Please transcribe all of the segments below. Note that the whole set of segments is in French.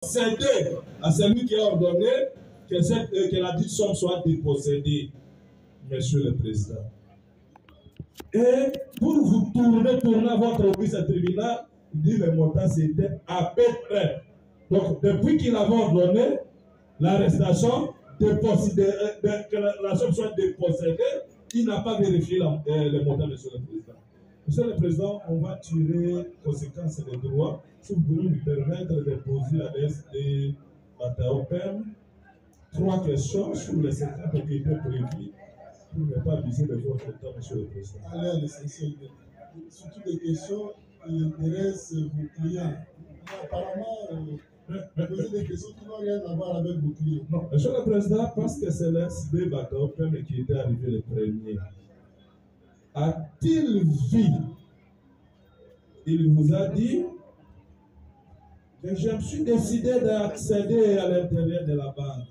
céder à celui qui a ordonné que la dite somme soit dépossédée, Monsieur le Président. Et pour vous tourner votre vice-tribunal, il dit le montant c'était à peu près. Donc, depuis qu'il avait ordonné l'arrestation, que la somme soit dépossédée, il n'a pas vérifié le montant, Monsieur le Président. Monsieur le Président, on va tirer conséquences des droits. Si vous pouvez nous permettre de poser à l'ESD Bataopem 3 questions sur les 50 qui étaient prévues pour ne pas abuser de votre temps, Monsieur le Président. Allez à l'essentiel. Surtout des questions qui intéressent vos clients. Apparemment, poser des questions qui n'ont rien à voir avec vos clients. Non, Monsieur le Président, parce que c'est l'SB Bataopem qui était arrivé le premier. A-t-il vu? Il vous a dit que je me suis décidé d'accéder à l'intérieur de la banque.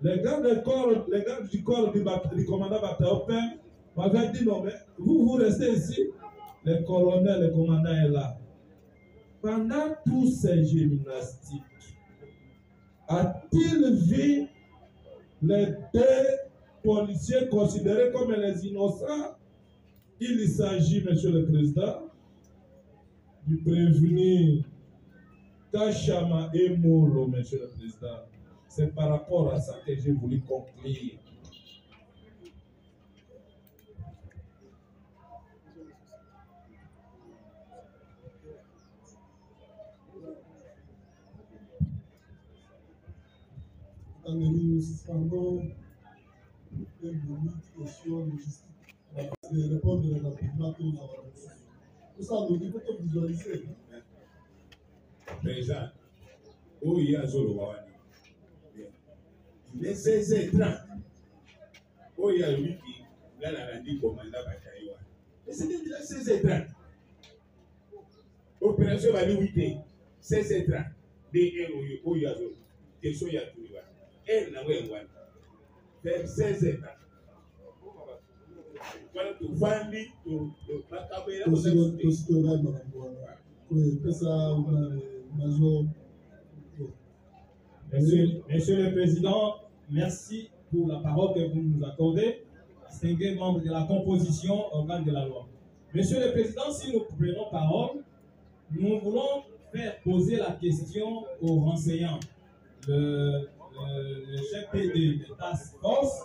Les gars du corps du commandant Bataopem m'avaient dit non, mais vous restez ici. Le colonel, le commandant est là. Pendant tous ces gymnastiques, a-t-il vu les 2 policiers considérés comme les innocents? Il s'agit, Monsieur le Président, du prévenu Kachama et Molo, Monsieur le Président. C'est par rapport à ça que j'ai voulu conclure. Nous suspendons une question logistique. Les répondre rapidement aux informations. Tout ça, nous devons visualiser. Président, où il y a Zolowani. Il est 16h30. Où il y a lui qui l'a dit commandant Bataïwa. Et c'était déjà 16h30. Opération va dire 8h. 16h30. DL où il y a Zolowani. Question il y a tout. Elle n'a pas eu. Vers 16h30. Monsieur le Président, merci pour la parole que vous nous accordez, distingué membre de la composition organe de la loi. Monsieur le Président, si nous prenons parole, nous voulons faire poser la question aux renseignants. Le chef de task force,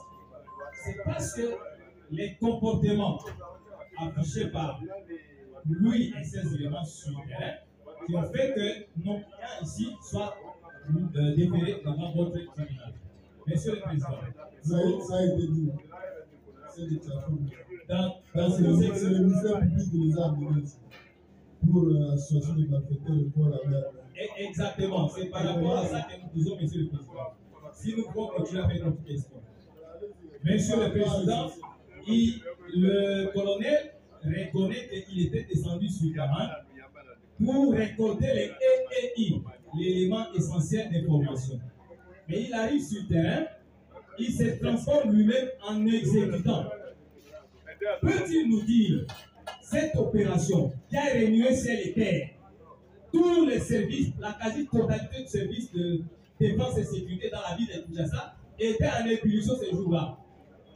c'est parce que les comportements affichés par lui et ses éléments sur le terrain qui ont fait que nos clients ici soient déférés devant votre tribunal. Monsieur le Président, ça a été dit. C'est des c'est le ministère public qui les a amenés ici pour l'association des malfaiteurs de corps à mer. Exactement, c'est par rapport à ça que nous disons, Monsieur le Président. Si nous pouvons continuer avec notre question. Monsieur le Président, le colonel reconnaît qu'il était descendu sur le terrain pour récolter les EEI, l'élément essentiel d'information. Mais il arrive sur le terrain, il se transforme lui-même en exécutant. Peut-il nous dire, cette opération qui a réuni ciel et terre, tous les services, la quasi-totalité du service de défense et sécurité dans la ville de Kinshasa était en ébullition ce jour-là.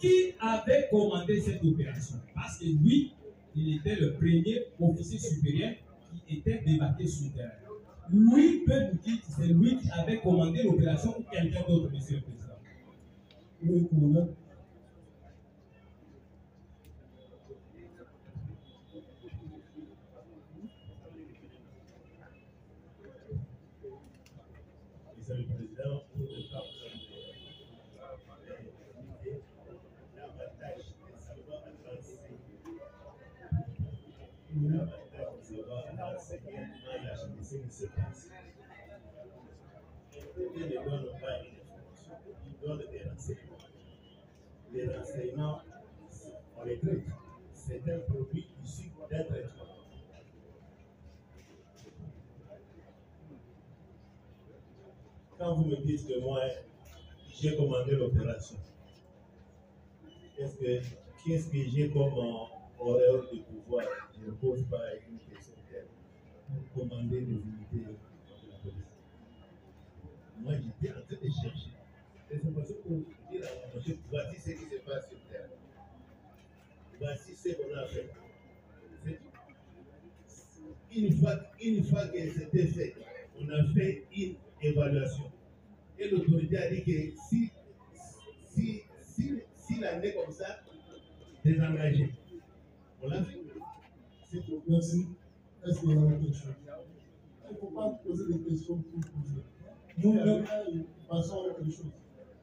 Qui avait commandé cette opération? Parce que lui, il était le premier officier supérieur qui était débarqué sur le terrain. Lui peut nous dire que c'est lui qui avait commandé l'opération ou quelqu'un d'autre, Monsieur le Président. Oui, commandant. Monsieur le Président, pour le temps l'avantage de savoir comment la GDC se passe. Ils ne donnent pas une information, ils donnent des renseignements. Les renseignements, on les traite. C'est un produit issu d'un traitement. Quand vous me dites que moi, j'ai commandé l'opération, qu'est-ce que j'ai comme horreur de pouvoir? Je ne pose pas une question telle pour commander des unités de la police. chercher. Les informations pour dire à la prochaine, voici ce qui se passe sur terre. Voici ce qu'on a fait. C'est tout. Une fois que c'était fait, on a fait une évaluation. Et l'autorité a dit que si l'année comme ça, désengagé. On l'a fait. C'est tout. Merci. Est-ce qu'il y a quelque chose? Il ne faut pas poser des questions pour poser. Passons à quelque chose.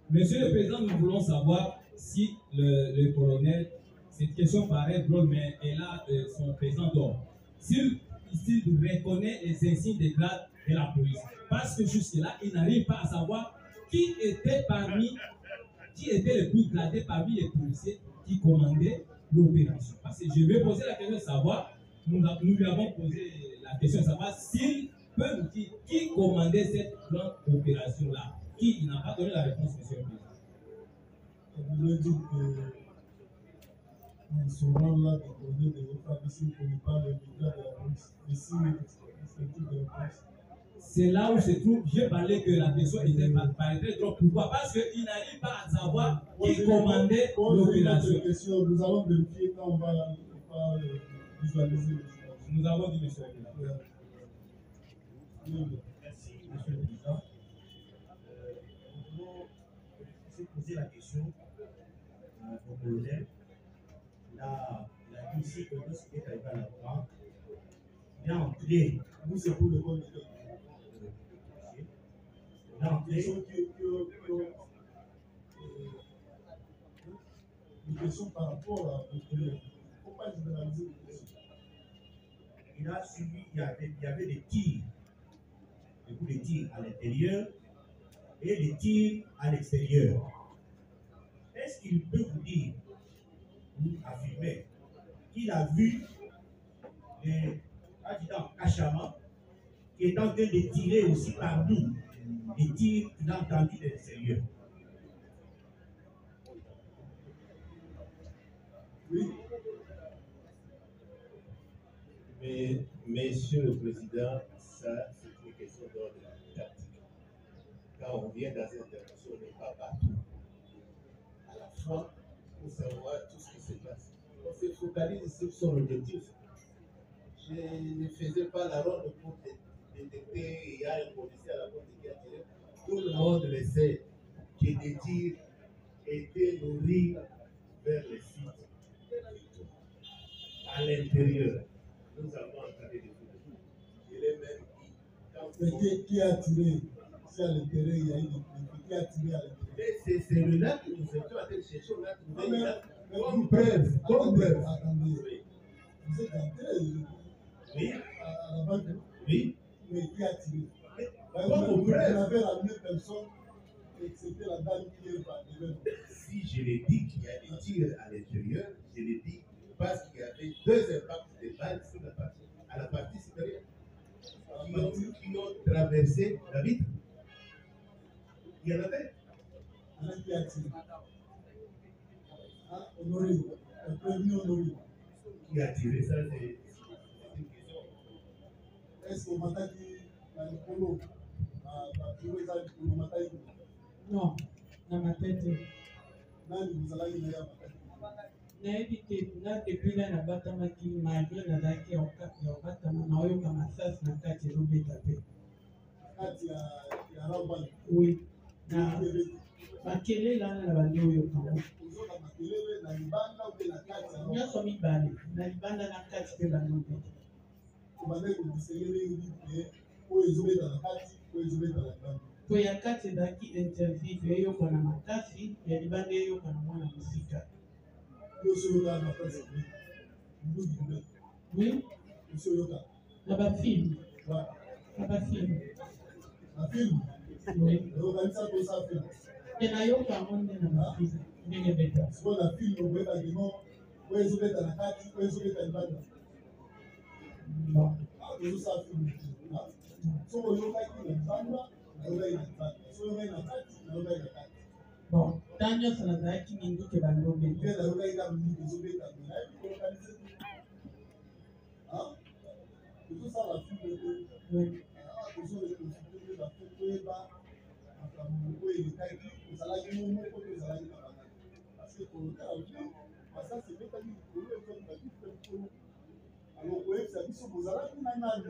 Monsieur le Président, nous voulons savoir si le colonel, cette question paraît drôle, mais elle a son présent d'or. S'il reconnaît les insignes de grade de la police, parce que jusque-là, il n'arrive pas à savoir qui était le plus gradé parmi les policiers qui commandaient l'opération. Parce que je vais poser la question de savoir, nous lui avons posé la question de savoir s'il peut nous dire qui commandait cette grande opération-là. Qui il n'a pas donné la réponse, monsieur le Président. Je voulais dire que en ce moment-là, on est de votre ici, on ne parle pas de la police. Ici, c'est le type de réponse. C'est là où se trouve, j'ai parlé que la question était paraîtrait trop. Pourquoi? Parce qu'il n'arrive pas à savoir qui commandait l'opération. Nous allons vérifier quand on va visualiser les choses. Nous avons dit, monsieur le Président. Merci, monsieur le Président. Nous voulons poser la question au colonel. Il a dit ici que lorsqu'il est arrivé à la banque, il est entré. Nous, c'est pour le compte de Il est entré. Une question par rapport à votre collègue. Il ne faut pas généraliser les questions. Il a suivi, il y avait des tirs. Des coups de tir à l'intérieur et des tirs à l'extérieur. Est-ce qu'il peut vous dire, vous affirmer, qu'il a vu l'adjudant Kachama qui est en train de tirer aussi par nous des tirs qu'il a entendus de l'extérieur? Oui. Mais, Monsieur le Président, ça, c'est une question d'ordre tactique. Quand on vient dans une intervention, on n'est pas partout. À la fin, pour savoir tout ce qui se passe, on se focalise sur son objectif. Je ne faisais pas la ronde pour détecter, il y a un policier à la porte qui a tiré. Tout le monde le sait que des tirs étaient nourris vers le site. À l'intérieur, nous avons entendu des coups. Il est même Mais qui a tiré? Si à l'intérieur, il y a eu qui a tiré à l'intérieur? C'est celui-là que nous étions en train de chercher. On a trouvé comme preuve. Comme preuve. Attendez. Oui. Vous êtes entré Oui. à la banque. Oui. Mais qui a tiré? Comme vous preuve. avez ramené personne et c'était la dame qui est partie. Si je l'ai dit qu'il y a des tirs à l'intérieur, je l'ai dit parce qu'il y avait deux impacts de balles sur à la partie supérieure qui ont traversé la vitre. Il y en avait. Qui a tiré? Honoré. Le premier Honoré. Qui a tiré ça, c'est une question. Est-ce qu'on m'a dit dans le polo? Non, dans ma tête. nayebi te nga depuis nga nabatamaki malgré nazalaki ya kobatama naoyoka masasi na kati ezobeta mpe oui na makelele wana na bandi oyoka nyonso mibale na libanda na kati mpe bandobeta po ya kati ezalaki intervive eyokana makasi ya libanda eyokana mwana mosika. Oui. Na ba film. Na ba film. Na film. Oui. Et na yoka monde na ba film. Ndenge beta. So na film obeta dimo, wezo beta na kati, wezo beta libanda. Non. Wezo sa film. So yoka ki na banda, na yoka ina banda. So yoka ina kati, na yoka ina kati. Bon, tanyo sana zaki ninduke bandobe. Kenda yoka ina mnizo beta. Ah? Tout ça la film. Oui. elekaki ozalaki momo oyo ozalaki na bana parce que colonel avi masasi ebetaki likolo ezobaki mpe nkolo alors koyebisa biso bozalaki na nani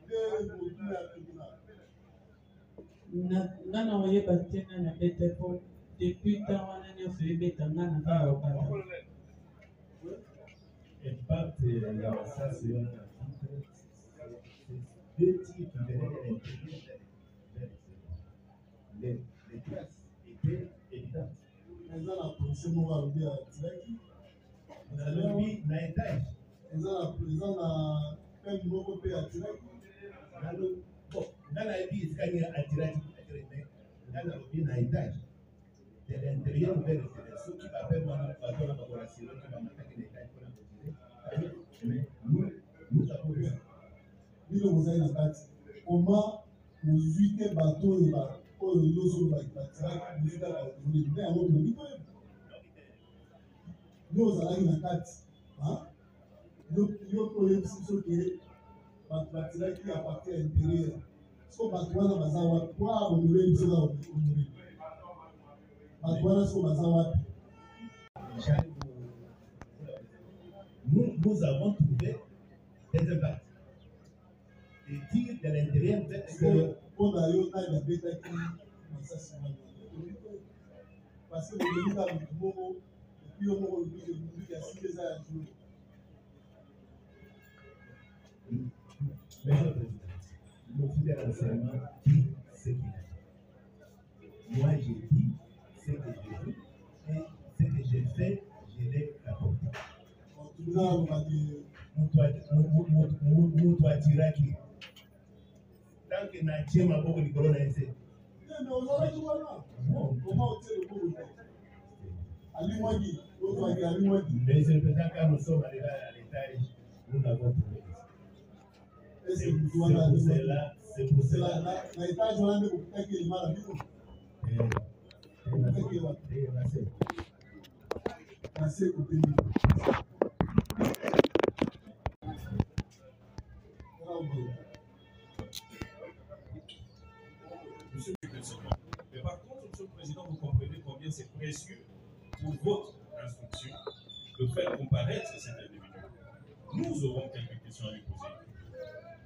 nde motuna ya tribunal nga na oyeba te nga na bete po depuis ntango wana nyonso ebeta nga na nga yokata Impact la massage deux tirs qui venaient de l'intérieur les traces étaient évidentes. eza na policier moko alobi atiraki Nalobi na étage. eza na peme moko mpe atiraki Bon, dans la vie, c'est quand il y a attiré, dans la vie, na étage. De l'intérieur vers l'extérieur. Ceux qui m'appellent, moi, qui va m'attaquer l'étage pour la retirer. Mais nous avons vu. bino bozali na kati koma ozwi te bato oyo nyonso batiraki bozwi kaka okoleli nde yango tolobi koyeba yo ozalaki na kati yo toyebisi biso ke bato batiraki ya parti ya intérieur siko bato wana baza wapi po akomoleli biso kaka omoleli bato wana siko baza wapi Nous avons trouvé des impacts. Des tirs de l'intérieur vers l'extérieur. mpo na yo nani abetaki masasi wana parce que oleli kaka motu moko epuis yo moko olobi ya sika eza ya jour Monsieur le Président, l'office de renseignement dit ce qu'il a dit. Moi, j'ai dit ce que j'ai vu et ce que j'ai fait, je l'ai rapporté. tribunal alobaki Mutu atiraki. Tant que natie maboko likolo na ese. ozalaki wana koma otie loboko te alimwaki ozwaki alimwaki Monsieur le Président, quand nous sommes arrivés à l'étage, nous n'avons trouvé. ese motu wana alimwaki C'est pour cela. na etage wana nde kokutaki elima na bino na se kotemi Monsieur le Président. Mais par contre, Monsieur le Président, vous comprenez combien c'est précieux pour votre instruction de faire comparaître cet individu. Nous aurons quelques questions à lui poser.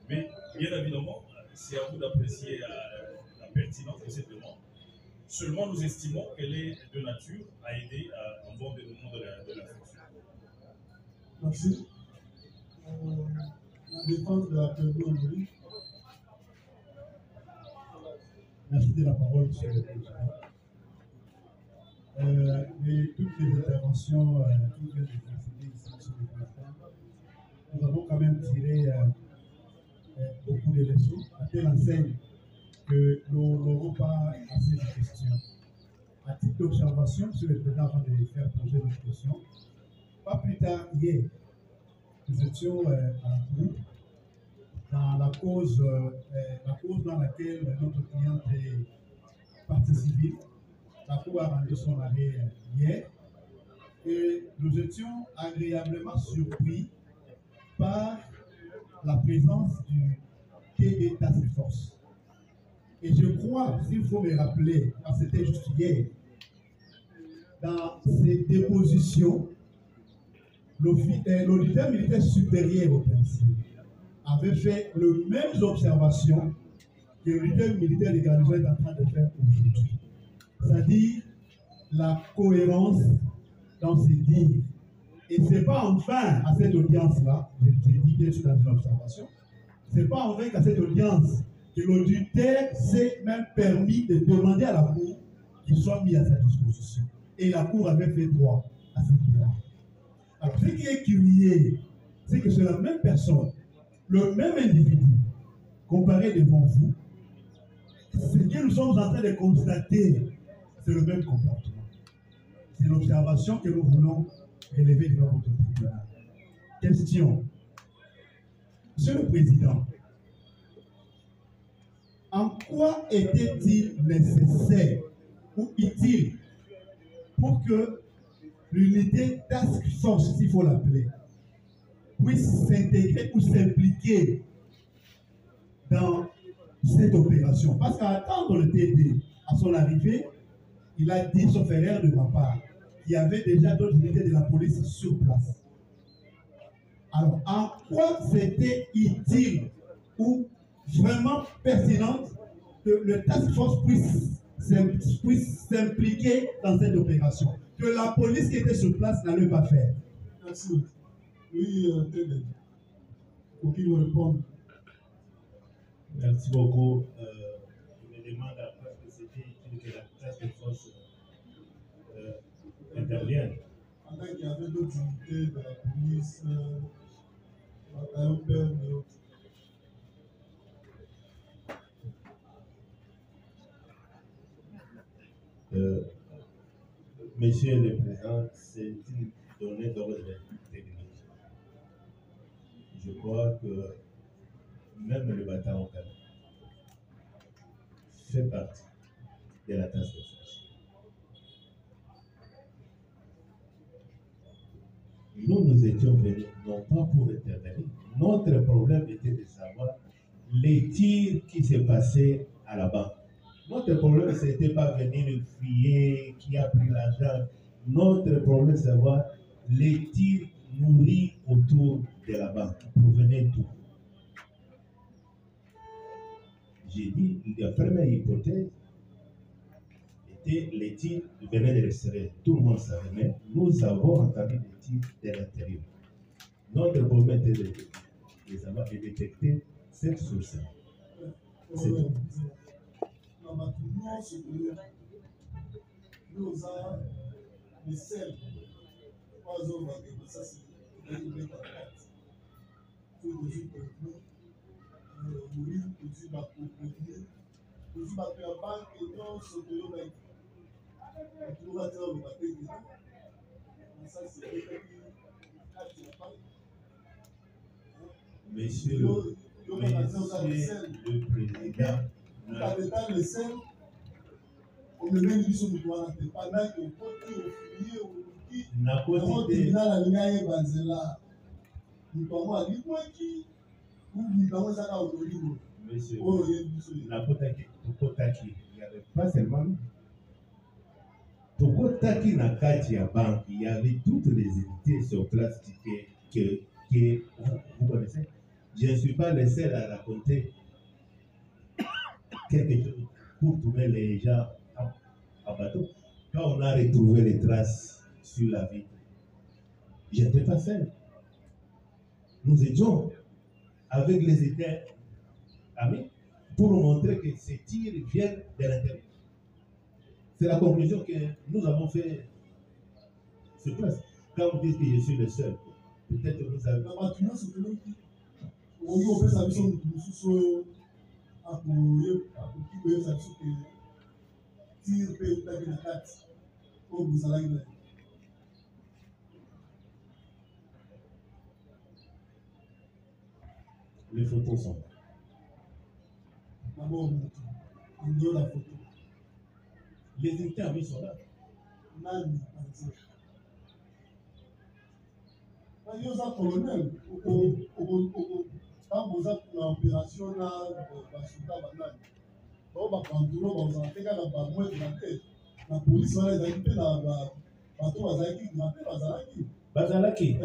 Mais bien évidemment, c'est à vous d'apprécier la pertinence de cette demande. Seulement, nous estimons qu'elle est de nature à aider à un bon déroulement de l'instruction. merci la défense de la présidente. Merci de la parole, Monsieur le Président. Et toutes les interventions, toutes les précédées ici, Monsieur le Président, nous avons quand même tiré beaucoup de leçons, à telle enseigne que nous n'aurons pas assez de questions. À titre d'observation, Monsieur le Président, avant de faire poser nos questions, pas plus tard hier, nous étions à la cour, dans la cause dans laquelle notre cliente est partie civile. La cour a rendu son arrêt hier et nous étions agréablement surpris par la présence du TD Task Force. Et je crois, s'il faut me rappeler, parce que c'était juste hier, dans ces dépositions, l'auditeur militaire supérieur au principe avait fait les mêmes observations que l'auditeur militaire de garnison est en train de faire aujourd'hui. C'est-à-dire la cohérence dans ses dires. Et ce n'est pas en vain à cette audience-là, je dis bien sûr dans une observation, ce n'est pas en vain qu'à cette audience que l'auditeur s'est même permis de demander à la Cour qu'il soit mis à sa disposition. Et la Cour avait fait droit à cette demande. Alors, ce qui est curieux, c'est que c'est la même personne, le même individu, comparé devant vous, ce que nous sommes en train de constater, c'est le même comportement. C'est l'observation que nous voulons élever devant votre tribunal. Question. Monsieur le Président, en quoi était-il nécessaire ou utile pour que l'unité Task Force, s'il faut l'appeler, puisse s'intégrer ou s'impliquer dans cette opération? Parce qu'à attendre le TD à son arrivée, il a dit, sauf erreur de ma part, qu'il y avait déjà d'autres unités de la police sur place. Alors, en quoi c'était utile ou vraiment pertinent que le task force puisse s'impliquer dans cette opération, que la police qui était sur place n'allait pas faire? Merci. Oui, Télé. Pour qu'il me réponde. Merci beaucoup. Je me demande après que c'était utile que la task force intervienne. En tant qu'il y avait d'autres unités de la police, un père et autres. Monsieur le Président, c'est une donnée d'ordre technique. Je crois que même le bataillon fait partie de la task force. Nous étions venus non pas pour intervenir. Notre problème était de savoir les tirs qui se passaient à la banque. Notre problème, ce n'était pas venir fouiller qui a pris l'argent. Notre problème, c'est savoir les tirs nourris autour de la banque qui provenaient d'où. J'ai dit, la première hypothèse était les tirs venaient de l'extérieur. Tout le monde savait, mais nous avons entendu des tirs de l'intérieur. Notre problème était de détecter cette source. C'est tout. Nous, avons les sels. Ça, c'est Monsieur le Président, le sel, on me met sur le doigt pendant que Monsieur, il n'y avait pas seulement Tokotaki Nakati à banque, il y avait toutes les unités sur place que vous connaissez. Je ne suis pas le seul à raconter quelque chose pour trouver les gens à bateau. Quand on a retrouvé les traces sur la ville, je n'étais pas seul. Nous étions avec les États amis pour montrer que ces tirs viennent de l'intérieur. C'est la conclusion que nous avons fait sur place. Quand vous dites que je suis le seul, peut-être que vous avez... Les photos sont là. D'abord, on donne la photo. Les interviews sont là. Nani, par exemple. Il y a un colonel. Quand vous êtes dans l'opération, la police va les occuper dans Bazalaki.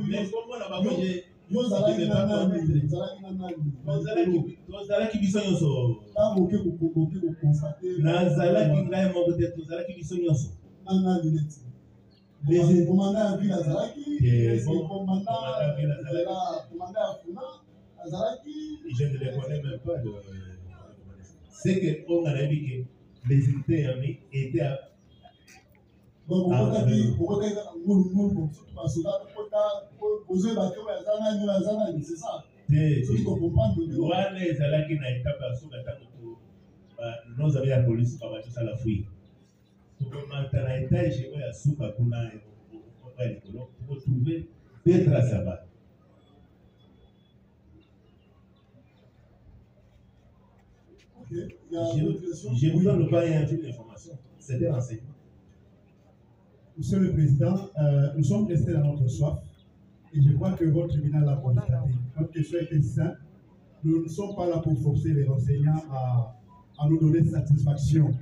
Mais comment la baboye? Bazalaki biso nyonso. Nazalaki ngai moko te tozalaki biso nyonso. Les commandants de Azalaki, les commandants Azalaki. Je ne les connais même pas. C'est qu'on a dit que les unités amies étaient à. Donc, c'est ça. Wana ezalaki na étape ya suka ntango nos amis ya polisi babakisala fui tokomata na étage oyo ya suka kuna ya likolo tokotrouve deux traces ya bato. Je vous donne pas une information. C'est des renseignements. Monsieur le Président, nous sommes restés dans notre soif et je crois que votre tribunal l'a constaté. Notre question était simple. Nous ne sommes pas là pour forcer les enseignants à nous donner satisfaction.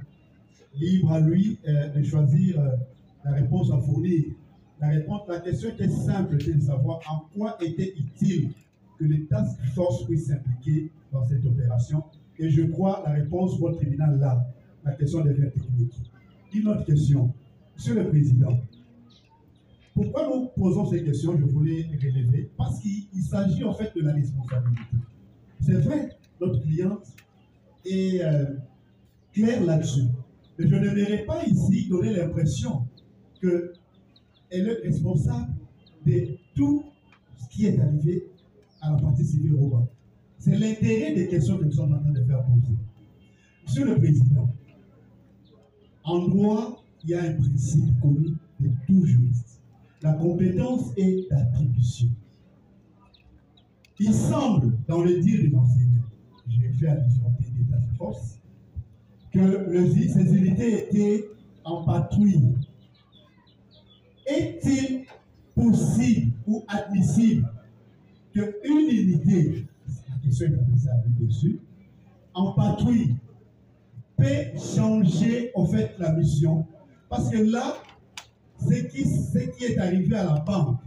libre à lui de choisir la réponse à fournir. La question était simple, c'est de savoir en quoi était utile que les task force puissent s'impliquer dans cette opération. Et je crois la réponse pour le tribunal là, la question des faits techniques. Une autre question, Monsieur le Président. Pourquoi nous posons ces questions, je voulais relever, parce qu'il s'agit en fait de la responsabilité. C'est vrai, notre cliente est claire là-dessus. Mais je n'aimerais pas ici donner l'impression qu'elle est responsable de tout ce qui est arrivé à la partie civile Roba. C'est l'intérêt des questions que nous sommes en train de faire poser. Monsieur le Président, en droit, il y a un principe connu de tout juriste. La compétence est d'attribution. Il semble, dans le dire de l'enseignant, j'ai fait allusion au des task force, que ces unités étaient en patrouille. Est-il possible ou admissible qu'une unité, la question est appelée ça dessus, en patrouille, peut changer en fait la mission? Parce que là, ce qui est arrivé à la banque,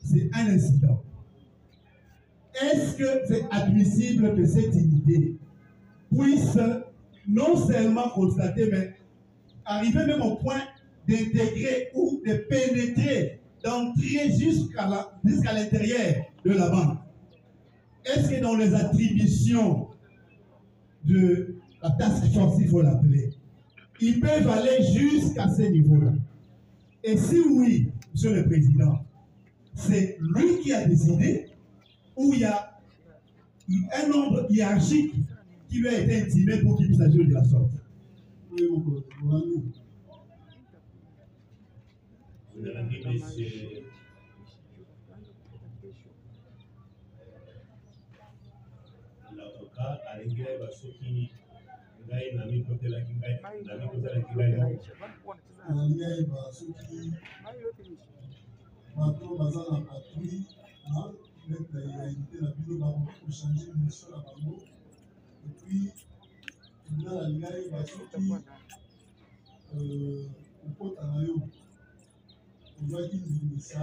c'est un incident. Est-ce que c'est admissible que cette unité puisse non seulement constater, mais arriver même au point d'intégrer ou de pénétrer, d'entrer jusqu'à l'intérieur de la banque? Est-ce que dans les attributions de la task force, il faut l'appeler, ils peuvent aller jusqu'à ce niveau-là? Et si oui, Monsieur le Président, c'est lui qui a décidé, ou il y a un nombre hiérarchique qui lui a été intimé pour qu'il puisse agir de la sorte? Vous avez dit, monsieur, l'avocat a réglé Basoki, Ngai Nami Kotela Kingai, Nami Kotela Kingai. Ngai Basoki, bateau baza na patrouille, mettre la unité na bino bango pour changer mission na bango. Et puis, na Ngai Basoki, okota na yo, ozwaki ndimisa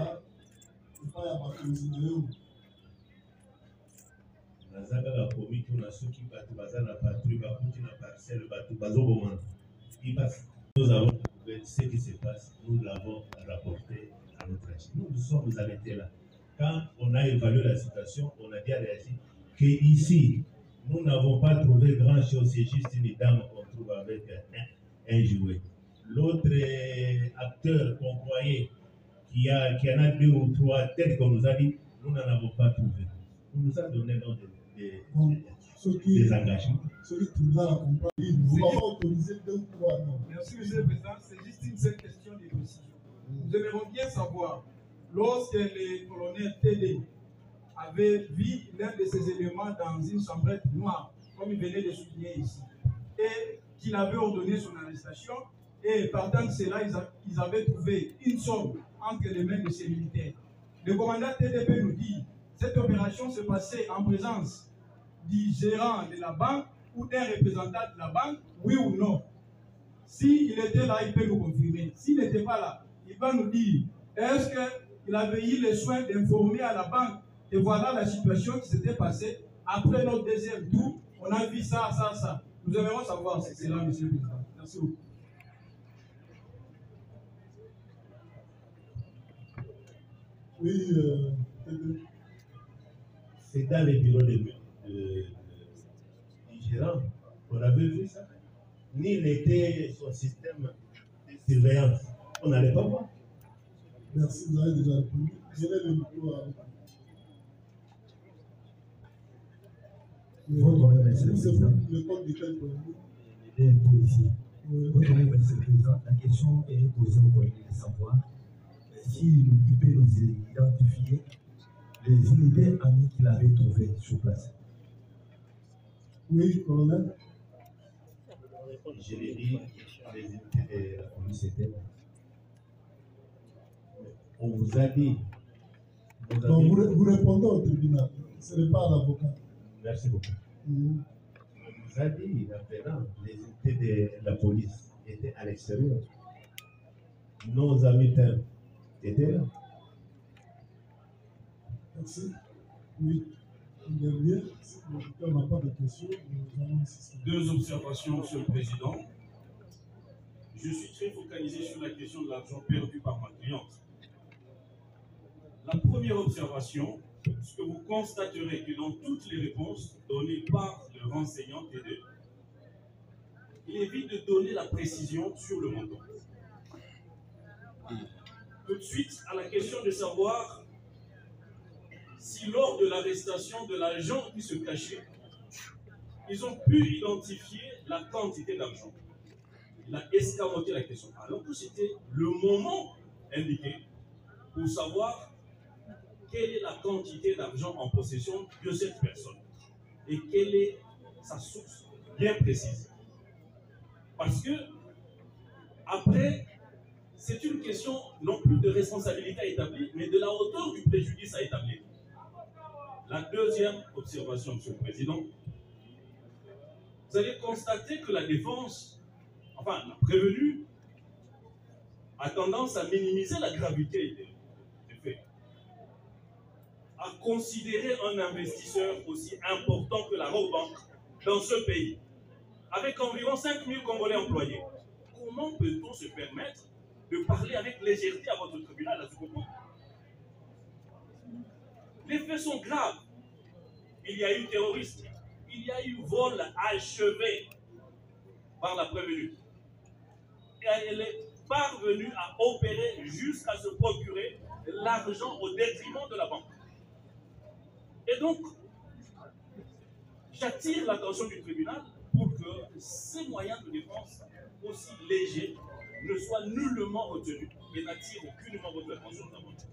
epai ya bakonzi na yo. Nazaka la komi tuna soki bato baza na patrouille bakuti na parcelle bato bazobomana. Nous avons découvert ce qui se passe, nous l'avons rapporté à notre agent. Nous sommes arrêtés là. Quand on a évalué la situation, on a bien réagi qu'ici, nous n'avons pas trouvé grand-chose, c'est juste une dame qu'on trouve avec un jouet. L'autre acteur qu'on croyait qui en a 2 ou 3 têtes qu'on nous a dit, nous n'en avons pas trouvé. On nous a donné donc des engagements. Celui qui nous a accompagné, nous avons autorisé 2 ou 3 noms. Merci, Monsieur le Président. C'est juste une seule question de décision. Nous aimerions bien savoir, lorsque le colonel TD avait vu l'un de ces éléments dans une chambrette noire, comme il venait de souligner ici, et qu'il avait ordonné son arrestation, et partant de cela, ils avaient trouvé une somme entre les mains de ces militaires. Le commandant TDP nous dit, cette opération se passait en présence du gérant de la banque ou d'un représentant de la banque, oui ou non? S'il était là, il peut nous confirmer. S'il n'était pas là, il va nous dire, est-ce qu'il avait eu le soin d'informer à la banque et voilà la situation qui s'était passée après notre deuxième tour, on a vu ça, ça, ça. Nous aimerions savoir si c'est là, Monsieur le Président. Merci beaucoup. Oui, c'est dans les bureaux du gérant qu'on avait vu ça. Ni n'était son système de surveillance. On n'allait pas voir. Merci, vous avez déjà répondu. Je vais le micro à Votre honneur, Monsieur le Président. Le code de quel point? Les policiers. Votre honneur, Monsieur le Président, la question est posée au collègue de savoir si l'occupé nous identifiait les unités amies qu'il avait trouvées sur place. Oui, colonel. Je l'ai dit, les unités de la police étaient là. On vous a dit. Donc, vous répondez au tribunal. Ce n'est pas à l'avocat. Merci beaucoup. On vous a dit, maintenant, les unités de la police étaient à l'extérieur. Nos amis terres étaient là. Merci. Oui. Dernier, si on n'a pas de questions, nous allons insister. 2 observations, Monsieur le Président. Je suis très focalisé sur la question de l'argent perdu par ma cliente. La première observation, ce que vous constaterez que dans toutes les réponses données par le renseignant T2, il évite de donner la précision sur le montant. Tout de suite, à la question de savoir si lors de l'arrestation de l'agent qui se cachait, ils ont pu identifier la quantité d'argent. Il a escamoté la question, alors que c'était le moment indiqué pour savoir quelle est la quantité d'argent en possession de cette personne et quelle est sa source bien précise. Parce que, après, c'est une question non plus de responsabilité à établir, mais de la hauteur du préjudice à établir. La deuxième observation, Monsieur le Président, vous allez constater que la défense, enfin la prévenue, a tendance à minimiser la gravité des faits, à considérer un investisseur aussi important que la Rabobank dans ce pays, avec environ 5 000 Congolais employés. Comment peut-on se permettre de parler avec légèreté à votre tribunal à ce propos? Les faits sont graves. Il y a eu terrorisme, il y a eu vol achevé par la prévenue. Et elle est parvenue à opérer jusqu'à se procurer l'argent au détriment de la banque. Et donc, j'attire l'attention du tribunal pour que ces moyens de défense aussi légers ne soient nullement retenus et n'attirent aucunement votre attention davantage.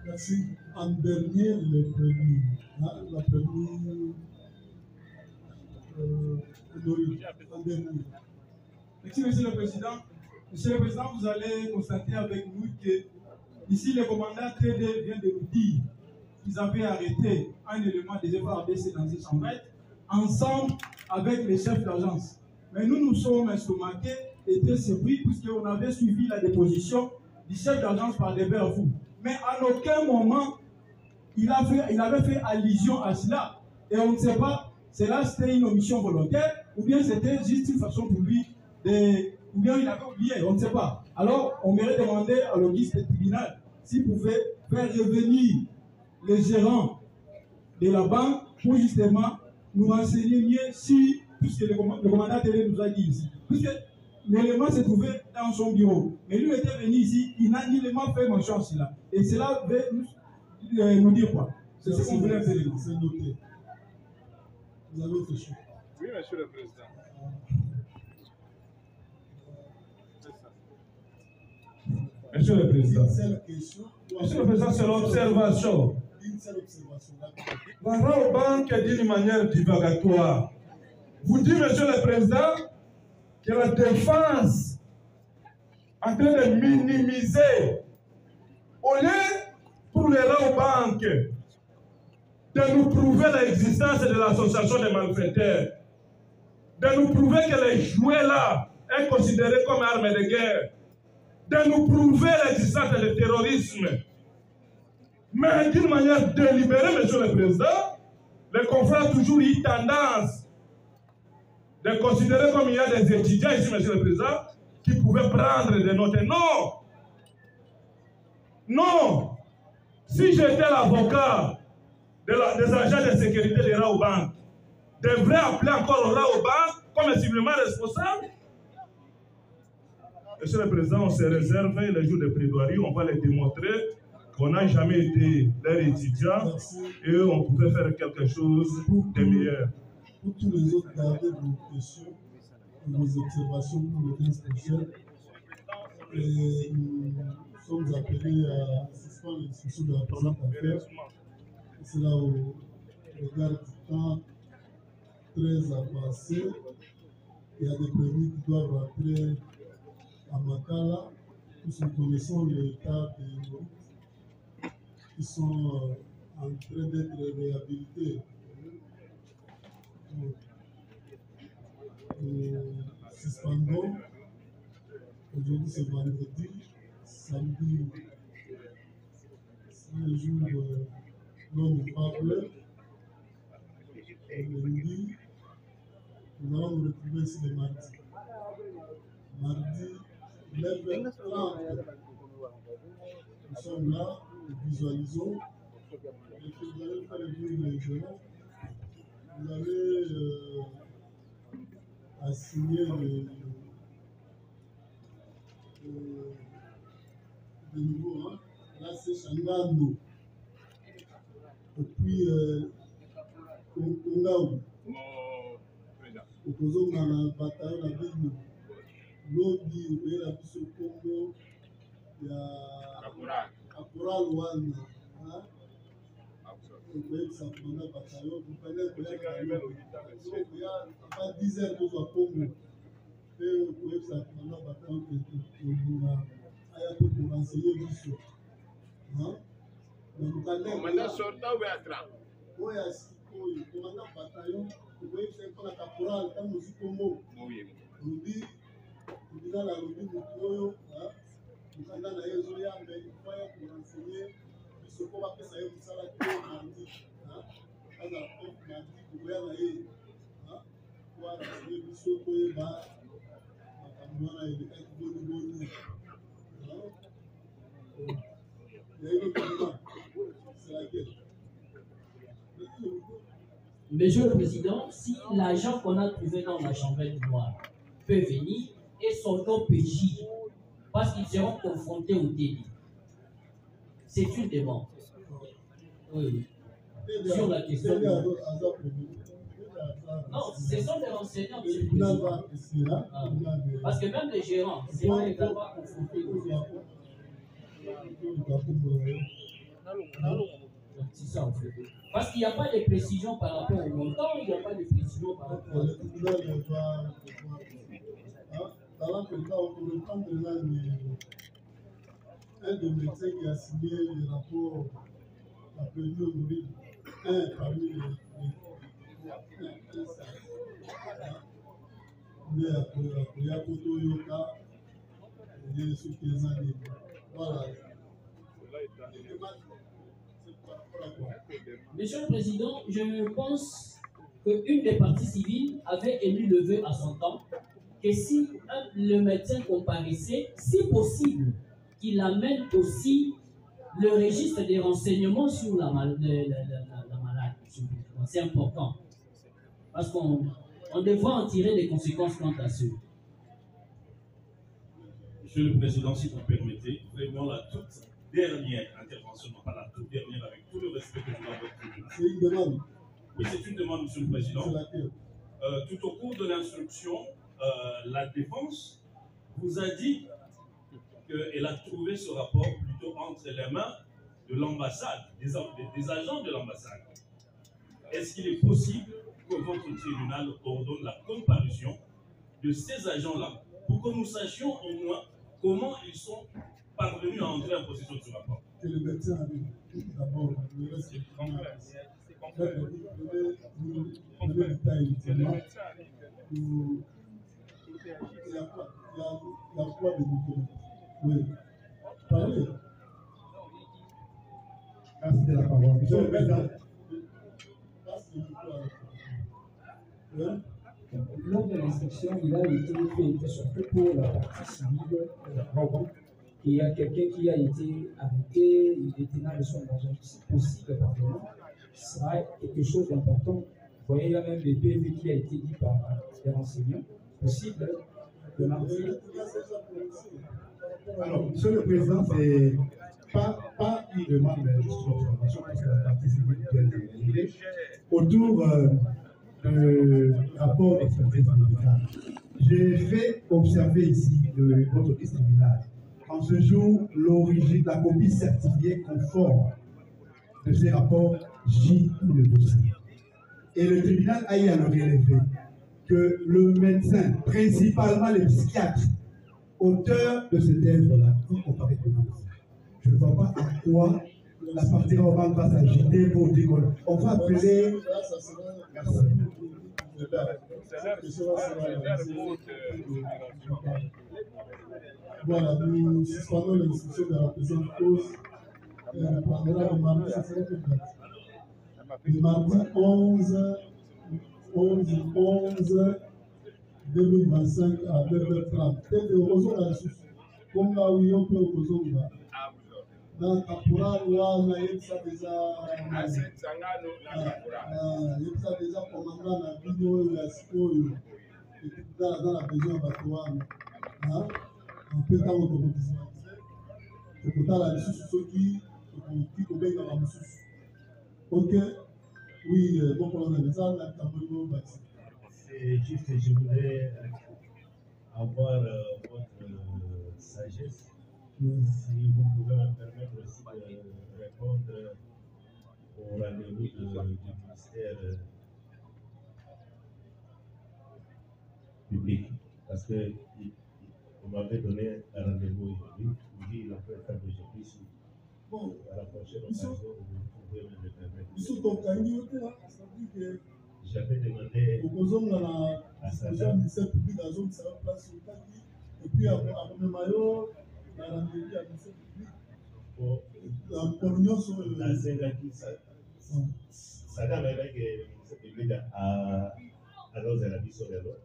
Merci. En dernier, le premier. La première. En dernier. Merci, Monsieur le Président. Monsieur le Président, vous allez constater avec nous que ici, le commandant TD vient de nous dire qu'ils avaient arrêté un élément des FARDC dans une chambrette ensemble avec les chefs d'agence. Mais nous sommes estomaqués et très surpris puisqu'on avait suivi la déposition du chef d'agence par devers vous. Mais à aucun moment, il avait fait allusion à cela. Et on ne sait pas, cela c'était une omission volontaire, ou bien c'était juste une façon pour lui ou bien il avait oublié, on ne sait pas. Alors, on m'irait demander à l'auguste tribunal s'il pouvait faire revenir les gérants de la banque pour justement nous renseigner mieux si, puisque le commandant télé nous a dit ici, puisque l'élément se trouvait dans son bureau. Mais lui était venu ici, il n'a nullement fait mention à cela. Et cela veut nous dire quoi? C'est ce qu'on voulait faire. C'est noté. Vous avez fait chaud. Oui, Monsieur le Président. Monsieur le Président. Une seule question. Monsieur le Président, c'est l'observation. Une seule observation. La Rabobank d'une manière divagatoire. Vous dites, Monsieur le Président, que la défense en train de minimiser, au lieu pour les Rabobank de nous prouver l'existence de l'association des malfaiteurs, de nous prouver que les jouets là est considéré comme arme de guerre, de nous prouver l'existence du terrorisme. Mais d'une manière délibérée, Monsieur le Président, les confrères ont toujours eu tendance de considérer comme il y a des étudiants ici, Monsieur le Président, qui pouvaient prendre des notes. Non! Non! Si j'étais l'avocat des agents de sécurité de Rabobank, devrait appeler encore Rabobank comme civilement responsable. Monsieur le Président, on se réserve les jours de plaidoirie, on va les démontrer qu'on n'a jamais été leurs étudiants et on pouvait faire quelque chose de meilleur. Pour tous les autres, gardez vos questions et vos observations pour le 15 prochain. Et nous sommes appelés à assister à l'instruction de la présente affaire. C'est là au regard du temps très avancé. Il y a des prévenus qui doivent rentrer à Makala. Nous connaissons l'état des routes qui sont en train d'être réhabilités. suspendons. Aujourd'hui, c'est vendredi. Samedi, c'est le jour non ouvrable. Lundi, nous allons nous retrouver ici le mardi. Mardi, 9h30. Nous sommes là, nous visualisons. Et puis vous allez faire le tour des journaux. Vous allez assigner de nouveau. Hein. Là, c'est Changando. Et puis, Ongaou. Opposons dans la bataille de la ville. Lobby, vous voyez la puce au Congo. Il y a Caporal One. Vous voyez que ça prend la bataille. Vous prenez il y a pas 10 heures pour au Congo. Et vous voyez que ça prend la bataille pour renseigner l'issue. Commandant sortant ou à train? Oui, le commandant bataillon, vous voyez que c'est pour la caporal, quand nous sommes Congo. Nous dit, dans la lobby, nous croyons, nous sommes dans la Yezoya, mais nous croyons pour renseigner, ce qu'on va faire, ça y est, ça va être mardi. Quand la porte mardi, vous voyez la Yezoya, pour renseigner, nous sommes pour bas, nous avons les cas de bonne. Il y a une autre c'est laquelle? Monsieur le Président, si l'agent qu'on a trouvé dans la chambrette noire peut venir et son OPJ, parce qu'ils seront confrontés au délit, c'est une demande. Oui. Sur la question. Non, ce sont des renseignants, monsieur le Président. Parce que même les gérants seront également confrontés au délit. C'est ça en fait. Parce qu'il n'y a pas de précision par rapport au montant, il n'y a pas de précision par rapport au un des médecins qui a signé le rapport a prévu au mourir. Un parmi les mais il y a Koto Yoka, il y a ceux qui les années. Voilà. Monsieur le Président, je pense qu'une des parties civiles avait émis le vœu à son temps que si le médecin comparaissait, si possible, qu'il amène aussi le registre des renseignements sur la malade. C'est important. Parce qu'on devra en tirer des conséquences quant à ceux. Monsieur le Président, si vous permettez, vraiment la toute dernière intervention, non pas la toute dernière, avec tout le respect que je dois votre tribunal. C'est une demande. Oui, c'est une demande, Monsieur le Président. C'est laquelle? Tout au cours de l'instruction, la défense vous a dit qu'elle a trouvé ce rapport plutôt entre les mains de l'ambassade, des agents de l'ambassade. Est-ce qu'il est possible que votre tribunal ordonne la comparution de ces agents-là pour que nous sachions au moins comment ils sont parvenus à entrer en possession de ce rapport? Que le médecin a dit d'abord, le reste c'est le détail uniquement. Il y a quoi de documents? Oui. Parlez. Merci de la parole. Monsieur le Président. Lors de l'instruction, il a été fait surtout pour la partie civile, il y a quelqu'un qui a été arrêté, il était dans le son d'argent, si possible, pardon, ce sera quelque chose d'important. Vous voyez, il y a même des PV qui a été dit par les renseignants, possible de mardi. Alors, Monsieur le Président, c'est pas une demande de l'observation, parce que la partie civile vient de déroulée autour du rapport d'expertise médicale. J'ai fait observer ici votre tribunal. En ce jour, l'origine, la copie certifiée conforme de ces rapports J le dossier. Et le tribunal a eu à le relever que le médecin, principalement les psychiatres, auteur de cette œuvre-là, ont comparé de nous. Je ne vois pas à quoi la partie romane va s'agiter pour dire qu'on va appeler. Voilà, nous suspendons l'institution de la présente cause et on reprendra le mardi, ça serait le mardi 11 2025 à 9h30. Peut-être au la ressource. Comme là où il y a un peu au dans Kapura, on a déjà commandant la vidéo et la scope dans la région de Batouane. On peut avoir automatisé. On peut avoir la ressource qui obéit dans la ressource. Ok, oui, bon, pour l'organisation, la Kapura, c'est juste que je voudrais avoir votre sagesse. Si vous pouvez me permettre aussi de répondre au rendez-vous du ministère public, parce que vous m'avez donné un rendez-vous aujourd'hui, il a fait un d'aujourd'hui. Bon, à la prochaine occasion, vous pouvez me permettre. J'avais demandé à sa dame. Et puis après Mayo, la rendez-vous à l'lycée public. La communion sur le. La Sengaki, ça dame avec le ministère public à l'os de la vie sur l'eau.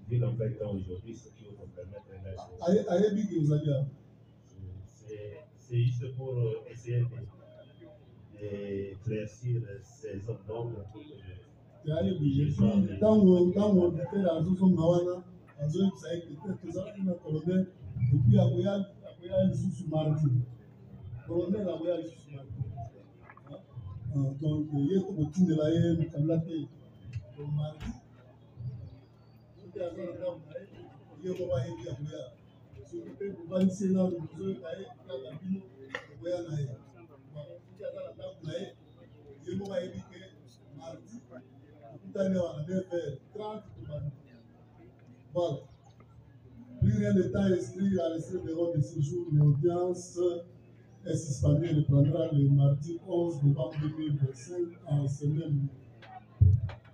Vu l'emploi aujourd'hui, ce qui vous permettre de c'est juste pour essayer d'éclaircir ces hommes d'ombre. Quand on était la zone Mawana, la zone ça a été un colonel, et puis après il sous mardi. Colonel après il sous mardi. Donc il y a tout le temps de la haine, comme la paix. Donc mardi, il y a un moment où il y a ce qui peut vous balancer là, vous avez la bino, vous voyez la haine. Il y a un moment où il y a mardi. Tout à l'heure, à 9h30, voilà. Plus rien de temps inscrit à l'essai de l'ordre de ce jour, l'audience est suspendue et reprendra le mardi 11 novembre 2025 en semaine.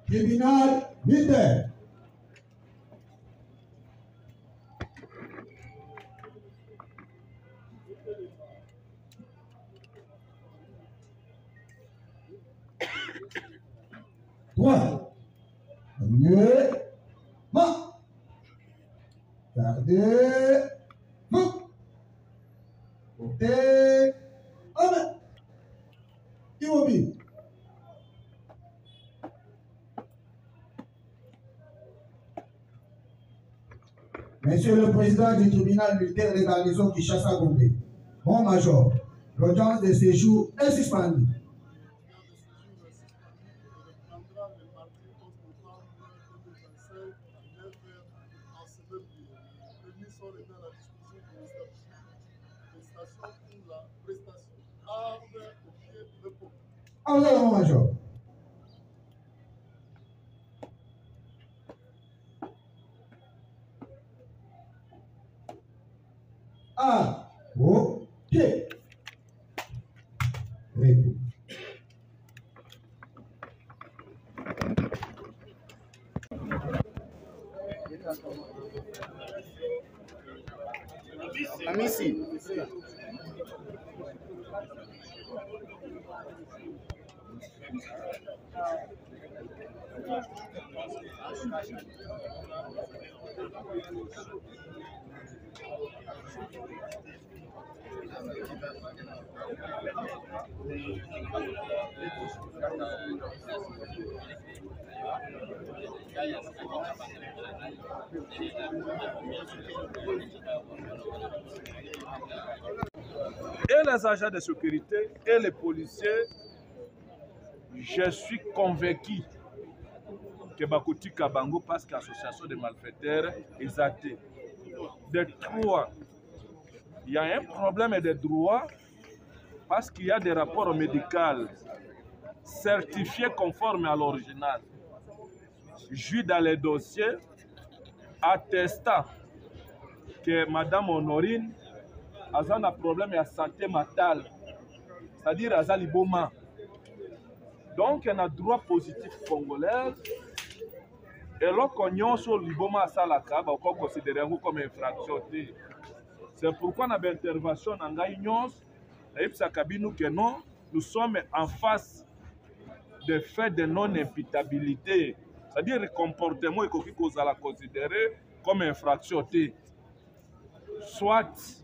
Tribunal militaire. Trois. Mieux. Ma. Gardez. Vous. Portez. Amen. Immobile. Monsieur le Président du tribunal militaire de garnison Kinshasa Gombe, mon major, l'audience de séjour est suspendue. Au revoir, mon major. Ah, ok. Repos. Amici. Et les agents de sécurité et les policiers, je suis convaincu que Bakoti Kabango, parce que l'association des malfaiteurs est athée. De trois, il y a un problème de droit parce qu'il y a des rapports médicaux certifiés conformes à l'original. J'ai dans les dossiers attestant que Madame Honorine a un problème de santé mentale, c'est-à-dire qu'elle a liboma. Donc, il y a un droit positif congolais eloko nyonso liboma asalaka bako considérer yango comme infraction te. C'est pourquoi na intervention na ngai nyonso nayebisaka bino que non, nous sommes en face de faits de non-imputabilité. C'est-à-dire le comportement ekoki kozala considéré comme infraction te. Soit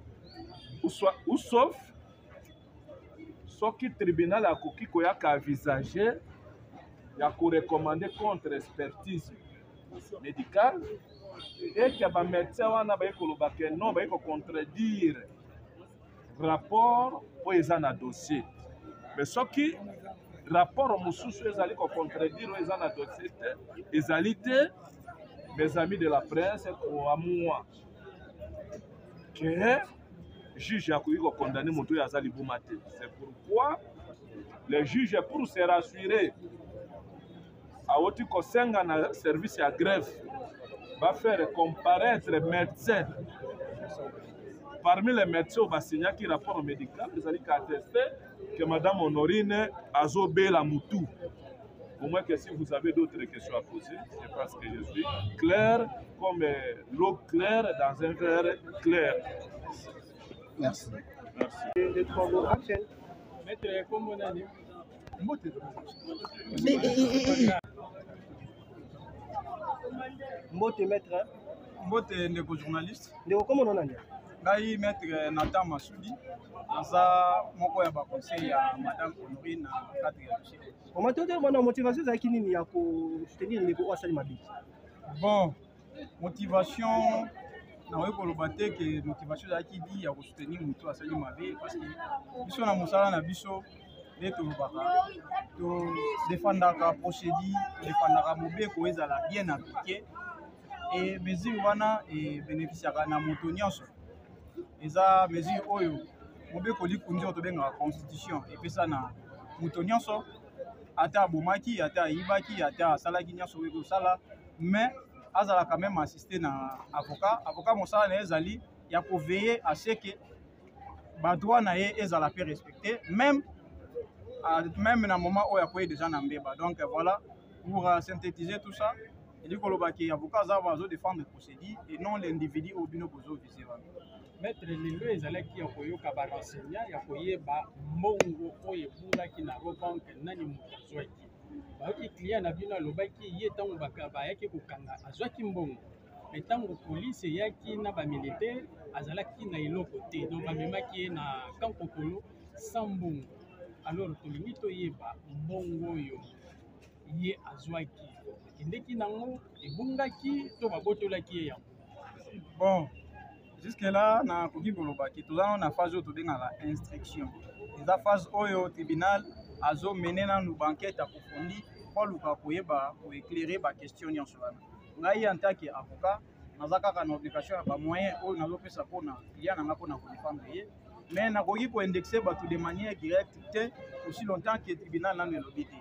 ou sauf soki tribunal akoki koyaka envisager ya korecommander contre expertise médicale et que ba médecin wana ba ekoloba ke non ba contredire rapport po eza na dossier. Mais soki rapport mosusu ezali ko contredire eza na dossier te ezali te, mes amis de la presse, pour moi que juge a condamné mon tour à Zaliboumate. C'est pourquoi le juge, pour se rassurer, a aussi un service à grève, va faire comparaître les médecins. Parmi les médecins, on va signer un rapport médical, ils allaient attester que Madame Honorine a zobé la moutou. Au moins que si vous avez d'autres questions à poser, c'est parce que je suis clair comme l'eau claire dans un verre clair. Merci. Merci. Maître, comment on a dit? Mbote maître. Mbote ndeko journaliste. Ndeko comment on a dit? Ngai maître Nathan Massoudi. Aza moko ya ba conseil ya Madame Honorine na cadre ya dossier. Comment tu dis mon motivation c'est nini ya ko soutenir ndeko Ouassali Mabi? Bon, motivation na oyo koloba te ke motivation ezalaki di ya kosoutenir moto asali mabe parce que biso na mosala na biso nde tolobaka todefandaka procédure todefandaka mobeko ezala bien appliqué e mesure wana ebénéficiaka na moto nyonso eza mesure oyo mobeko likundi oyo tobengaka constitution epesa na moto nyonso ata abomaki ata ayibaki ata asalaki nyonso oyo kosala mais azala quand même assisté na avocat mosala na ezali ya ko veiller à ce que ba droit na ye ezala pe respecté même na moment où il y a déjà na mbeba. Donc voilà, pour synthétiser tout ça, il dit que l'avocat va défendre le procédé et non l'individu au bino bozo visé. Maître Lelo ezalaki ya koyoka ba renseignement ya koyeba mbongo oyo ebungaki na banke nani moto azwaki. Bayoki client na bino alobaki ye ntango bayaki kokanga azwaki mbongo. Mais ntango police eyaki na bamilitaire azalaki na eloko te. Donc bamemaki ye na camp Kokolo sans mbongo. Alors tolingi toyeba mbongo oyo ye azwaki. Akendeki nango ebungaki to babotolaki ye yango. Bon. Jusque-là, na koki kolobaki toza na phase oyo tobengaka instruction. Eza phase oyo tribunal azo mené nanu banquette aprofondi mpo luka koyeba koéclairer baquestion nyonso wana. Ngai en tant que avocat naza kaka na obligation ya bamoyen oyo nazopesa mpona client nanga mpona kodefendre ye mais nakoki koindexe bato de manière directe te aussi longtemps que tribunal nanu elobi te.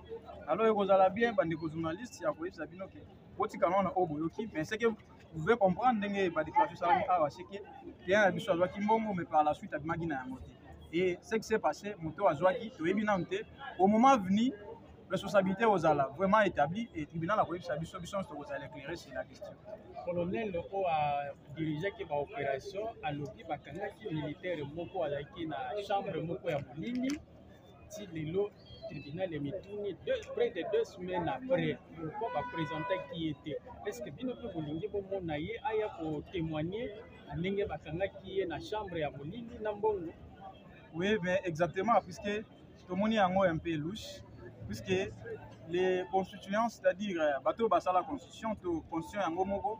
Alors ekozala bien bandeko journaliste ya koyebisa bino ke botika nano oyo boyoki mais c'est que vous pouvez comprendre que la déclaration salami a c'est que rien à biso azwaki mbongo mais par la suite abimaki na yango te. Et ce qui s'est passé moto azwaki toyebi nanu te au moment venu responsabilité ozala vraiment établie et tribunal a koyebisa biso tozala éclairer sur la question. Colonel o a dirigé ba opération alobi bakangaki militaire moko azaki na chambre moko ya Bolini ti lelo tribunal et mituni près de 2 semaines après pourquoi va présenter qui était est-ce que bino pe bolingi bomona ye aya ko témoigner ndenge bakangaki na chambre ya Bolini na mbongo? Oui mais exactement puisque tomoni yango un peu louche puisque les constituants c'est-à-dire bato basala constitution to constitution yango moko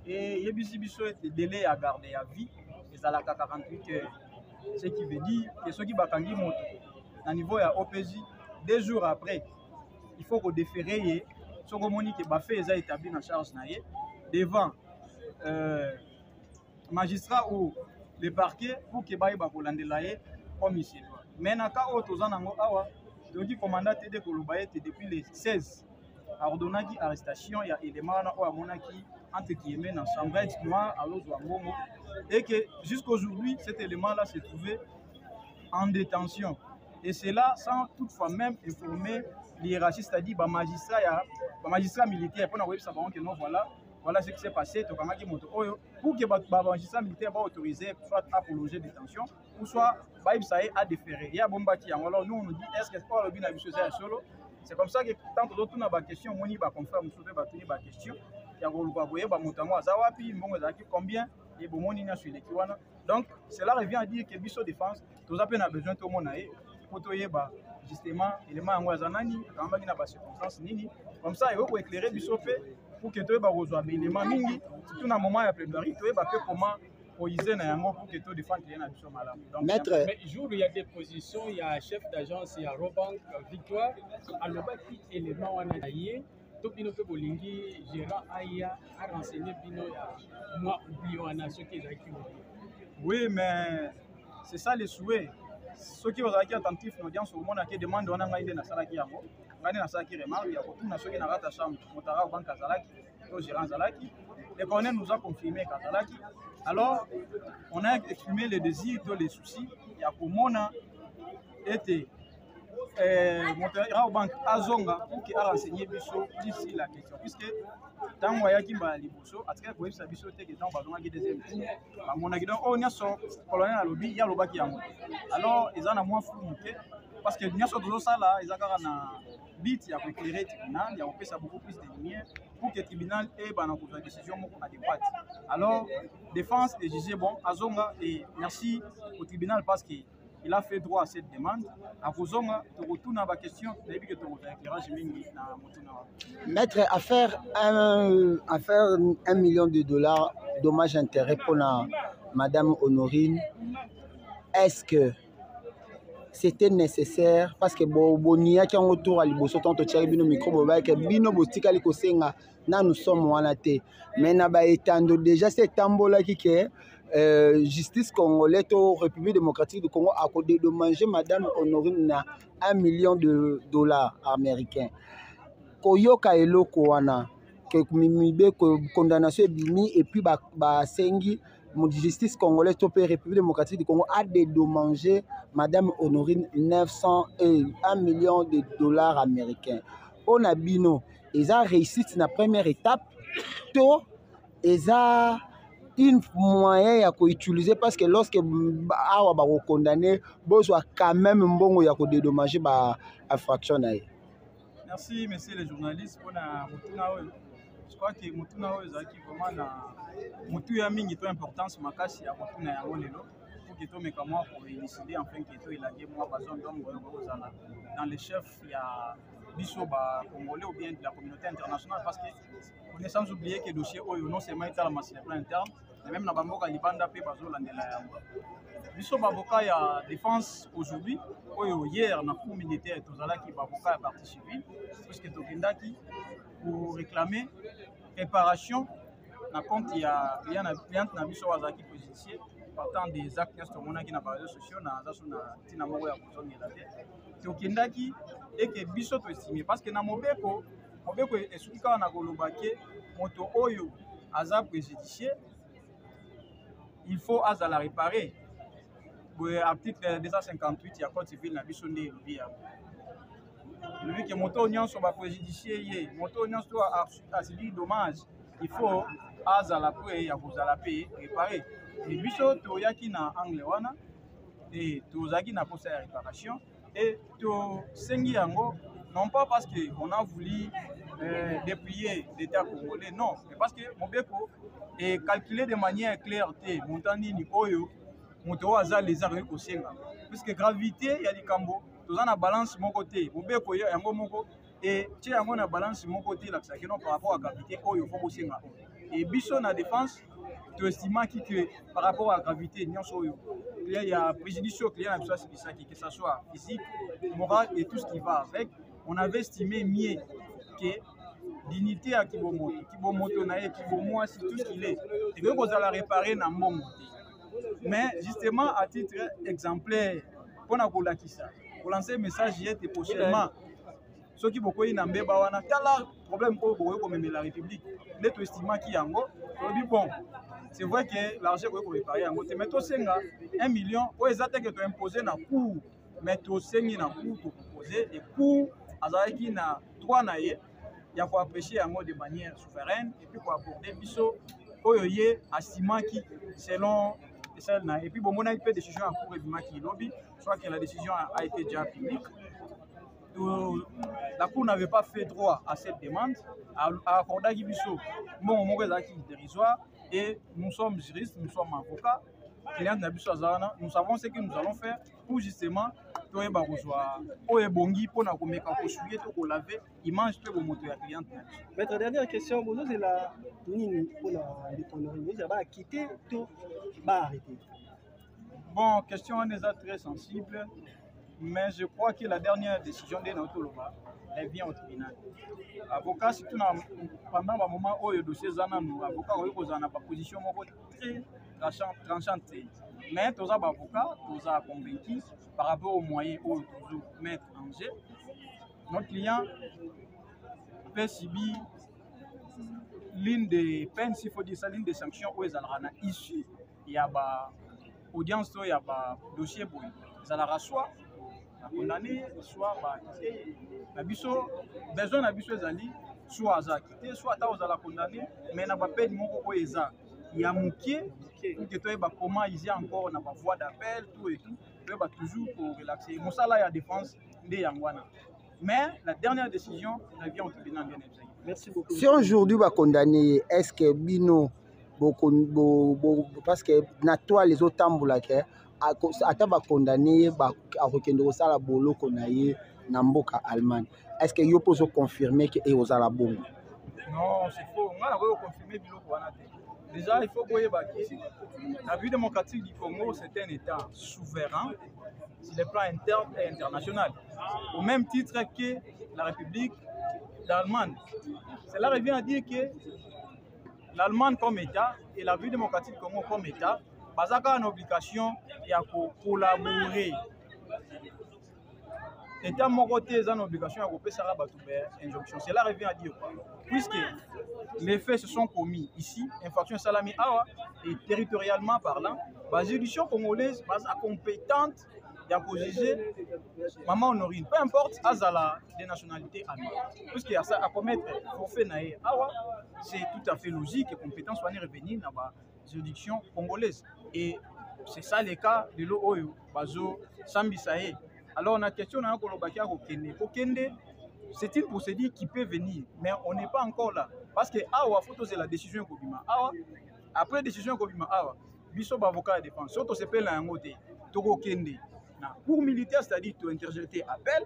et yebisi biso le délai à garder à vie ezalaka 48 heures ce qui veut dire que ceux qui bakangi moto à niveau ya OPJ 2 jours après, il faut qu'on déférer ce que Monique Bafé a établi en charge devant magistrat ou le parquet pour que Baye Bakolandelaye comme ici. Mais dans le cas où tous en awa, donc commandant TD Kolobaye depuis le 16 a ordonné l'arrestation, il y a des éléments qui entre guillemets dans chambre noire à l'autre et que jusqu'aujourd'hui cet élément-là s'est trouvé en détention. Et c'est là sans toutefois même informer l'hiérarchie, c'est-à-dire magistrat militaire, pour nous savoir que non, voilà ce qui s'est passé. Pour que les magistrats militaires soient autorisés soit à prolonger la détention, ou soit à déférer. Il y a bon bâti. Alors nous, on nous dit, est-ce que c'est le but de solo? C'est comme ça que tant que d'autres ont des questions, on y va confirmer, on va tenir des questions. Il y a combien et donc cela revient à dire que Bisso Défense, tout ça a besoin de tout le monde pour justement élément en Wazanani, quand il y a des circonstances, comme ça, il faut éclairer Bisso pour que tu aies des éléments mingi, surtout dans le moment de plaidoirie, tu aies comment poser pour que tu défendes les Bisso malade. Maître, mais jour où il y a des positions, il y a un chef d'agence, il y a Robank Victoire, à l'obaki élément on a lié. Tout bino pe bolingi gérant aya a renseigné bino moi oublions à nation qui est acquis. Oui, mais c'est ça le souhait. Ceux qui ont été attentifs à l'audience au monde qui demandent on a ngaïdé na salaki yango, ngani na salaki remarque il y a beaucoup na ceux qui na rata chambre motara banque Kazalaki, au gérant Zalaki. Le colonel nous a confirmé Kazalaki. Alors on a exprimé le désir de les soucis, il y a pour mona été Montera Bank Azonga pour qu'il a renseigné Bisso d'ici la question. Puisque tant qu'il y a qui m'a liboso, à ce que vous savez Bisso que dans le deuxième tour, mon aguidon, on a son colonel à lobby, il y a le bac qui a. Alors ils en ont moins fou parce que bien sûr tout ça là, ils ont un bit, il y a éclairé le tribunal, il y a fait beaucoup plus de lumière pour que le tribunal ait une décision adéquate. Alors défense et juger bon Azonga et merci au tribunal parce que il a fait droit à cette demande. À vos hommes, tu retournes à ma question. Maître, à faire $1 million dommages intérêts pour Madame Honorine, est-ce que c'était nécessaire? Parce que Bonia qui est autour à l'Iboso, tant que tu as un micro, que Bino Bostika Likosenga, nous sommes en athée. Mais nous déjà cet tambola qui est. Justice congolaise au République démocratique du Congo a dédommagé Madame Honorine $1 million américains. Koyoka eloko wana que mibe condamnation bimi et puis sengi justice congolaise au République démocratique du Congo a dédommagé Madame Honorine $1 million américains. On a bino ils ont réussi la première étape to ils ont une moyen à utiliser parce que lorsque awa ba condamné besoin quand même mbongo ya ko dédommager ba infraction na. Merci messieurs les journalistes pour na mutuna oyo. Je crois que mutuna oyo zaki vraiment na mutu ya mingi to importance makasi ya mutuna ya lelo pour que to mekamo pour initier enfin que to ilage moi bazon ndongo kozala dans les chefs ya biso ba congolais ou bien de la communauté internationale parce que on est sans oublier que le dossier oyo non seulement est à la masse interne mais même na bamboka libanda pe bazolandela yango biso bavoka ya défense aujourd'hui oyo hier na cour militaire tozalaki bavoka ya partie civile puisque tokendaki pour réclamer réparation na compte ya cliente na biso wazaki position partant des actes que tomonaki na réseaux sociaux na zaso na tina moko ya kozongela te tokendaki et que biso to estimé parce que na mobeko esuki kaka na koloba ke moto oyo aza préjudicié il faut azala réparer. Article 258 il y a code civil na biso nde le que moto nyonso ba préjudicié ye moto nyonso a subi dommage il faut azala pe ya kozala pe réparer et biso toyaki na angle wana et tozaki na posa ya réparation et to sengi yango non pas parce que on a voulu dépouiller l'État congolais, non, mais parce que Mobeko est calculé de manière claire, montani ni oyo, monto aza les armes au Senga. Puisque gravité, il y a des cambos, tous en a balance mon côté, Mobeko y a un moko, et tu as un balance mon côté, là, par rapport à gravité, oyo, faut au Senga. Et Bisson à défense, tu estimes que par rapport à gravité, il y a préjudice au client, que ce soit physique, moral et tout ce qui va avec. On avait estimé mieux que dignité à Kibomoto nae, Kibomoa, c'est tout ce qu'il est. Et que vous allez réparer dans mon côté. Mais justement, à titre exemplaire, pour lancer un message, et prochainement, ceux qui beaucoup n'ont pas de problème pour la République, les tout estimants qui en ont, bon, c'est vrai que l'argent est réparé en côté, mais tout c'est 1 million, pour les attaques que tu as imposé dans le cours, mais tout c'est dans le cours pour proposer et pour azalaki na droit na ye ya koapprécier yango de manière souveraine et puis koaborder biso oyo ye asimaki selon celle na et puis bomonaki mpe décision ya cour ebimaki ilobi soit que la décision a été déjà publique. La cour n'avait pas fait droit à cette demande, a accordé Gibiso, bon, dérisoire, et nous sommes juristes, nous sommes avocats, nous savons ce que nous allons faire pour justement Maître, dernière question, vous avez la quitter tout, arrêter. Bon, question est très sensible. Mais je crois que la dernière décision de notre loi, elle vient au tribunal. Avocat, surtout pendant le moment où le dossier est en avocat, on a une position très tranchante. Mais tous les avocats, tous les convaincus par rapport aux moyens où toujours mettre en jeu. Notre client peut subir l'une des peines, s'il faut dire ça, l'une des sanctions où ils sont issus. Il y a une audience, il y a un dossier, ils ont soit condamné, soit besoin na biso ezali soit aza quitté, soit ata ozala condamné, mais na bapeli moko oyo eza ya mokie pour que toyeba comment ils y encore na voie d'appel tout et tout, toyeba toujours pour relaxer. Mosala ya défense nde yango wana. Mais la dernière décision revient au tribunal bien évidemment. Merci beaucoup. Si aujourd'hui va condamner, est-ce que bino parce que na toi les autres tambulake ata ba condamné ba akokende kosala boloko na ye na mboka Allemagne, est-ce que yo poso confirmer que e ozala bongo? Non, c'est faux. On va confirmer biloko wana te. Déjà, il faut koyeba que la République démocratique du Congo c'est un État souverain sur le plan interne et international, au même titre que la République d'Allemagne. Cela revient à dire que l'Allemagne comme État et la République démocratique du Congo comme État a une obligation de collaborer. L'État Mokoté a une obligation de faire une injonction. Cela revient à dire quoi? Puisque les faits se sont commis ici, infraction salami awa, et territorialement parlant, la juridiction congolaise est compétente pour juger Maman Honorine, peu importe Azala des nationalités allemandes. Puisqu'il y a ça à commettre forfait naé awa, c'est tout à fait logique et compétence soit revenir dans la juridiction congolaise. Et c'est ça le cas de l'Oyo, Bazo, Sambisae. Alors on a question à Kolobakia Kokende. Kokende, c'est une procédure qui peut venir, mais on n'est pas encore là. Parce que Awa, faut c'est la décision Kobima. Awa, après la décision Kobima, Awa, Biso avocat de défense, surtout c'est pas la ngote, Togo Kende. Pour militaire, c'est-à-dire tu interjeter appel,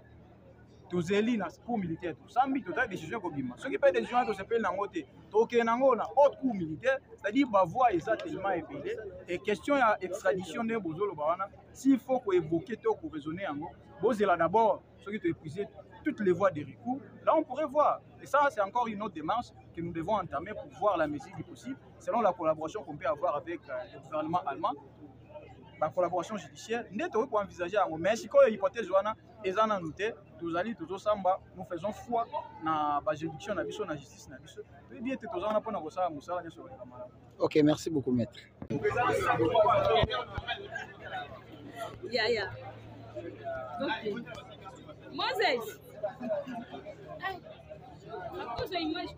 tu zéli na cours militaire, tu sambi, tu as décision Kobima. Ce qui peut être décision, tu s'appelle la ngote, tu na autre cours militaire, c'est-à-dire ma voix est tellement épelée. Et question d'extradition de Bozolo Bawana, s'il faut évoquer, pour raisonner en gros, Bozela d'abord, ce qui te épuisé toutes les voies de recours, là on pourrait voir. Et ça, c'est encore une autre démarche que nous devons entamer pour voir la mesure du possible, selon la collaboration qu'on peut avoir avec le gouvernement allemand, la collaboration judiciaire. Nous devons envisager, mais si il y a hypothèse, nous faisons foi dans la juridiction, dans la justice. Ok, merci beaucoup, maître. Yeah. Okay. Moses. Nakuza image.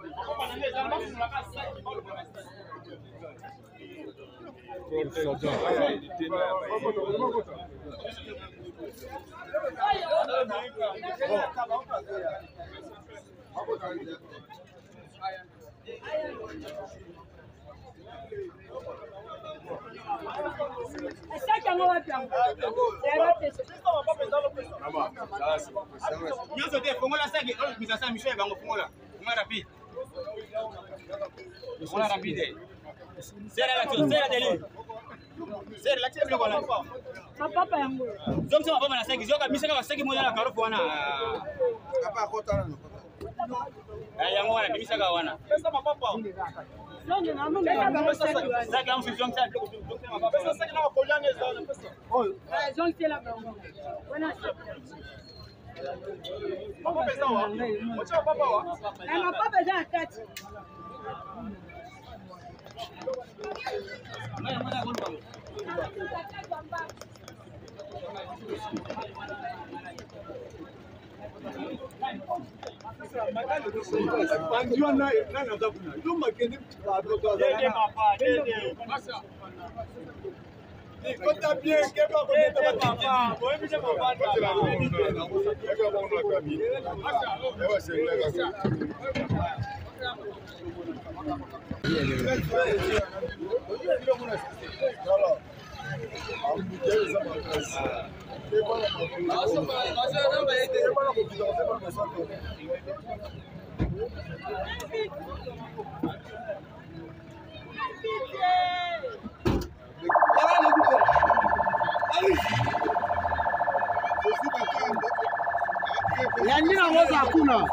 Lengine ngoza hakuna.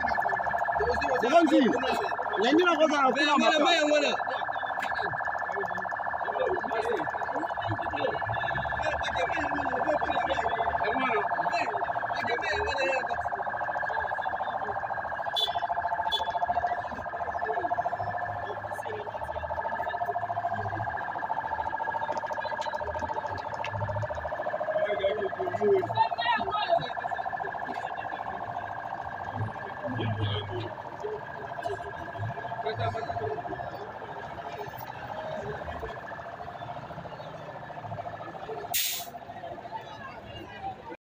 Sekonzi. Lengine ngoza hakuna maka. Gracias.